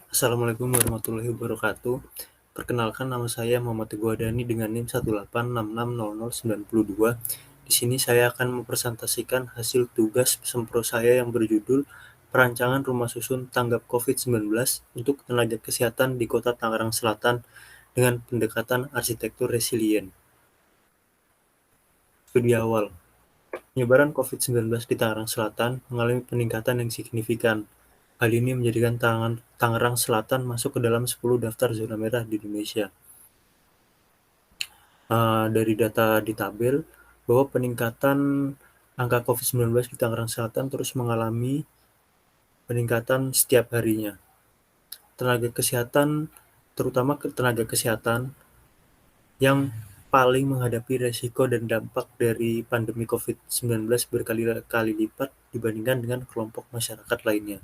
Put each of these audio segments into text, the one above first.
Assalamualaikum warahmatullahi wabarakatuh. Perkenalkan nama saya Muhammad Teguh Hadani dengan NIM 1866092. Di sini saya akan mempresentasikan hasil tugas sempro saya yang berjudul Perancangan Rumah Susun Tanggap COVID-19 untuk tenaga kesehatan di Kota Tangerang Selatan dengan pendekatan arsitektur resilient. Studi awal. Penyebaran COVID-19 di Tangerang Selatan mengalami peningkatan yang signifikan. Hal ini menjadikan Tangerang Selatan masuk ke dalam 10 daftar zona merah di Indonesia. Dari data di tabel, bahwa peningkatan angka COVID-19 di Tangerang Selatan terus mengalami peningkatan setiap harinya. Tenaga kesehatan, terutama tenaga kesehatan yang paling menghadapi resiko dan dampak dari pandemi COVID-19 berkali-kali lipat dibandingkan dengan kelompok masyarakat lainnya.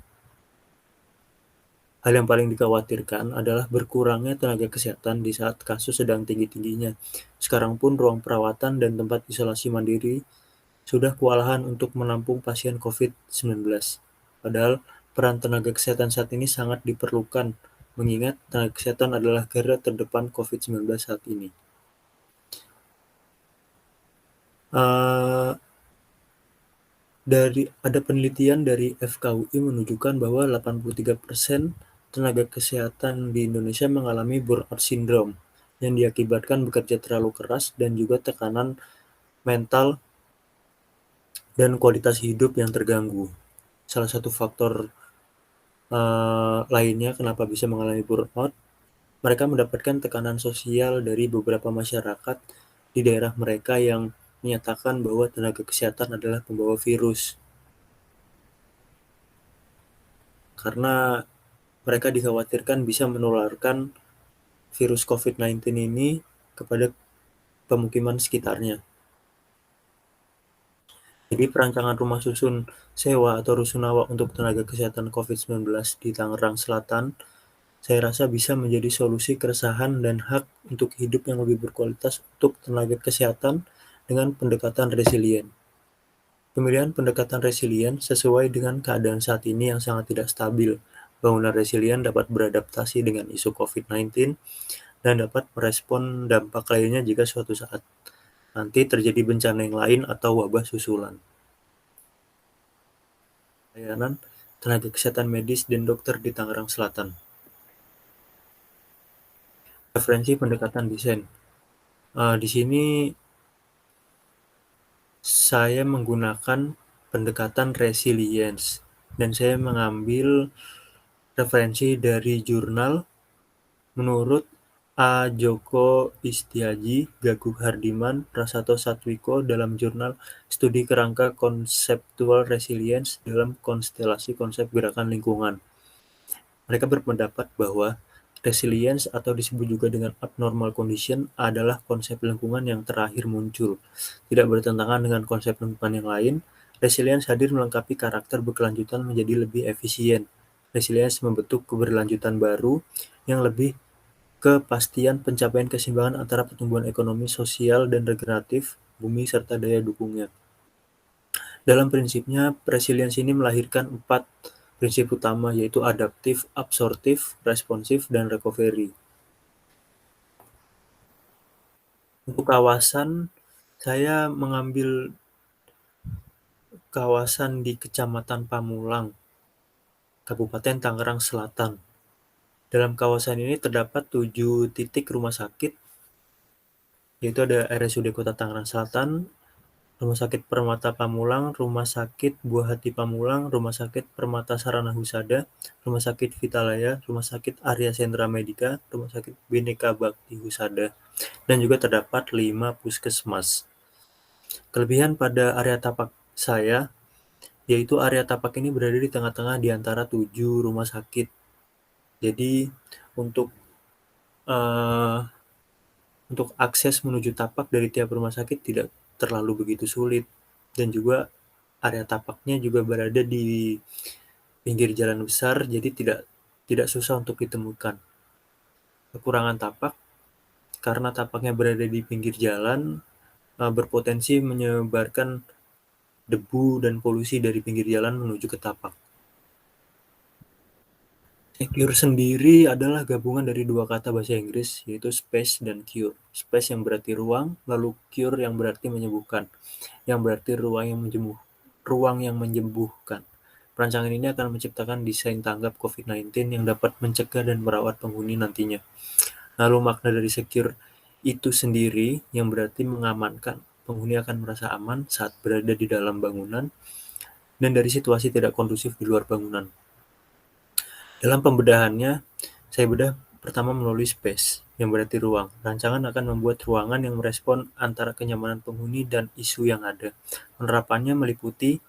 Hal yang paling dikhawatirkan adalah berkurangnya tenaga kesehatan di saat kasus sedang tinggi-tingginya. Sekarang pun ruang perawatan dan tempat isolasi mandiri sudah kewalahan untuk menampung pasien COVID-19. Padahal peran tenaga kesehatan saat ini sangat diperlukan, mengingat tenaga kesehatan adalah garda terdepan COVID-19 saat ini. Uh, Ada penelitian dari FKUI menunjukkan bahwa 83% tenaga kesehatan di Indonesia mengalami burnout syndrome yang diakibatkan bekerja terlalu keras dan juga tekanan mental dan kualitas hidup yang terganggu. Salah satu faktor lainnya kenapa bisa mengalami burnout, mereka mendapatkan tekanan sosial dari beberapa masyarakat di daerah mereka yang menyatakan bahwa tenaga kesehatan adalah pembawa virus. Karena mereka dikhawatirkan bisa menularkan virus COVID-19 ini kepada pemukiman sekitarnya. Jadi perancangan rumah susun sewa atau rusunawa untuk tenaga kesehatan COVID-19 di Tangerang Selatan, saya rasa bisa menjadi solusi keresahan dan hak untuk hidup yang lebih berkualitas untuk tenaga kesehatan dengan pendekatan resilient. Pemilihan pendekatan resilient sesuai dengan keadaan saat ini yang sangat tidak stabil. Bangunan resilient dapat beradaptasi dengan isu COVID-19 dan dapat merespon dampak lainnya jika suatu saat nanti terjadi bencana yang lain atau wabah susulan. Layanan tenaga kesehatan medis dan dokter di Tangerang Selatan. Referensi pendekatan desain. Di sini saya menggunakan pendekatan resilience dan saya mengambil referensi dari jurnal menurut A. Joko Istiaji, Gaguh Hardiman, Prasato Satwiko dalam jurnal Studi Kerangka Konseptual Resilience dalam Konstelasi Konsep Gerakan Lingkungan. Mereka berpendapat bahwa resilience atau disebut juga dengan abnormal condition adalah konsep lingkungan yang terakhir muncul. Tidak bertentangan dengan konsep lingkungan yang lain, resilience hadir melengkapi karakter berkelanjutan menjadi lebih efisien. Resilience membentuk keberlanjutan baru yang lebih kepastian pencapaian keseimbangan antara pertumbuhan ekonomi, sosial, dan regeneratif bumi serta daya dukungnya. Dalam prinsipnya, resilience ini melahirkan 4 prinsip utama, yaitu adaptif, absorptif, responsif, dan recovery. Untuk kawasan, saya mengambil kawasan di Kecamatan Pamulang, Kabupaten Tangerang Selatan. Dalam kawasan ini terdapat 7 titik rumah sakit, yaitu ada RSUD Kota Tangerang Selatan, Rumah Sakit Permata Pamulang, Rumah Sakit Buah Hati Pamulang, Rumah Sakit Permata Sarana Husada, Rumah Sakit Vitalaya, Rumah Sakit Arya Sentra Medika, Rumah Sakit Bhinneka Bakti Husada, dan juga terdapat 5 puskesmas. Kelebihan pada area tapak saya, yaitu area tapak ini berada di tengah-tengah di antara 7 rumah sakit. Jadi uh, untuk akses menuju tapak dari tiap rumah sakit tidak terlalu begitu sulit, dan juga area tapaknya juga berada di pinggir jalan besar, jadi tidak susah untuk ditemukan. Kekurangan tapak, karena tapaknya berada di pinggir jalan, berpotensi menyebarkan debu dan polusi dari pinggir jalan menuju ke tapak. Secure sendiri adalah gabungan dari dua kata bahasa Inggris, yaitu space dan cure. Space yang berarti ruang, lalu cure yang berarti menyembuhkan, yang berarti ruang yang menyembuhkan. Perancangan ini akan menciptakan desain tanggap COVID-19 yang dapat mencegah dan merawat penghuni nantinya. Lalu makna dari secure itu sendiri yang berarti mengamankan. Penghuni akan merasa aman saat berada di dalam bangunan dan dari situasi tidak kondusif di luar bangunan. Dalam pembedahannya, saya bedah pertama melalui space, yang berarti ruang. Rancangan akan membuat ruangan yang merespon antara kenyamanan penghuni dan isu yang ada. Penerapannya meliputi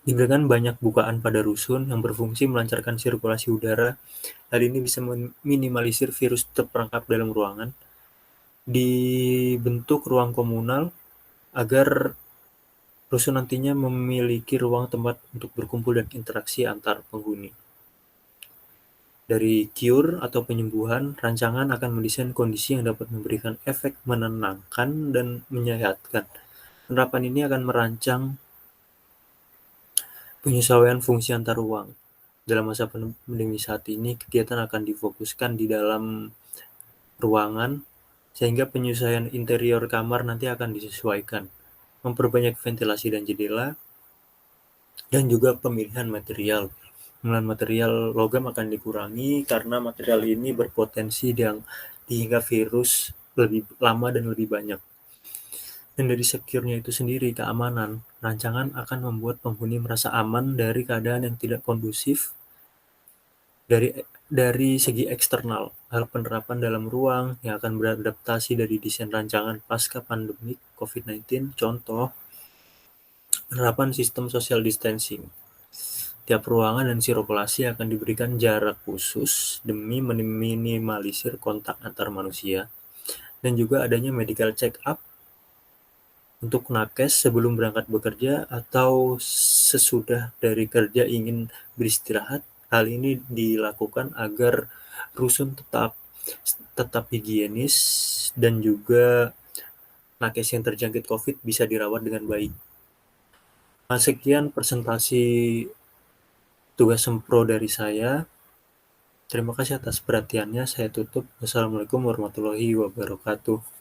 diberikan banyak bukaan pada rusun yang berfungsi melancarkan sirkulasi udara. Hal ini bisa meminimalisir virus terperangkap dalam ruangan. Dibentuk ruang komunal agar rusun nantinya memiliki ruang tempat untuk berkumpul dan interaksi antar penghuni. Dari cure atau penyembuhan, rancangan akan mendesain kondisi yang dapat memberikan efek menenangkan dan menyehatkan. Penerapan ini akan merancang penyesuaian fungsi antar ruang. Dalam masa pandemi saat ini, kegiatan akan difokuskan di dalam ruangan, sehingga penyesuaian interior kamar nanti akan disesuaikan. Memperbanyak ventilasi dan jendela, dan juga pemilihan material. Pemilihan material logam akan dikurangi karena material ini berpotensi yang hingga virus lebih lama dan lebih banyak. Dan dari secure-nya itu sendiri, keamanan, rancangan akan membuat penghuni merasa aman dari keadaan yang tidak kondusif dari segi eksternal. Hal penerapan dalam ruang yang akan beradaptasi dari desain rancangan pasca pandemik COVID-19, contoh penerapan sistem social distancing. Tiap ruangan dan sirkulasi akan diberikan jarak khusus demi meminimalisir kontak antar manusia, dan juga adanya medical check-up untuk nakes sebelum berangkat bekerja atau sesudah dari kerja ingin beristirahat. Hal ini dilakukan agar rusun tetap higienis dan juga nakes yang terjangkit COVID bisa dirawat dengan baik. Nah, sekian presentasi tugas sempro dari saya. Terima kasih atas perhatiannya. Saya tutup. Wassalamualaikum warahmatullahi wabarakatuh.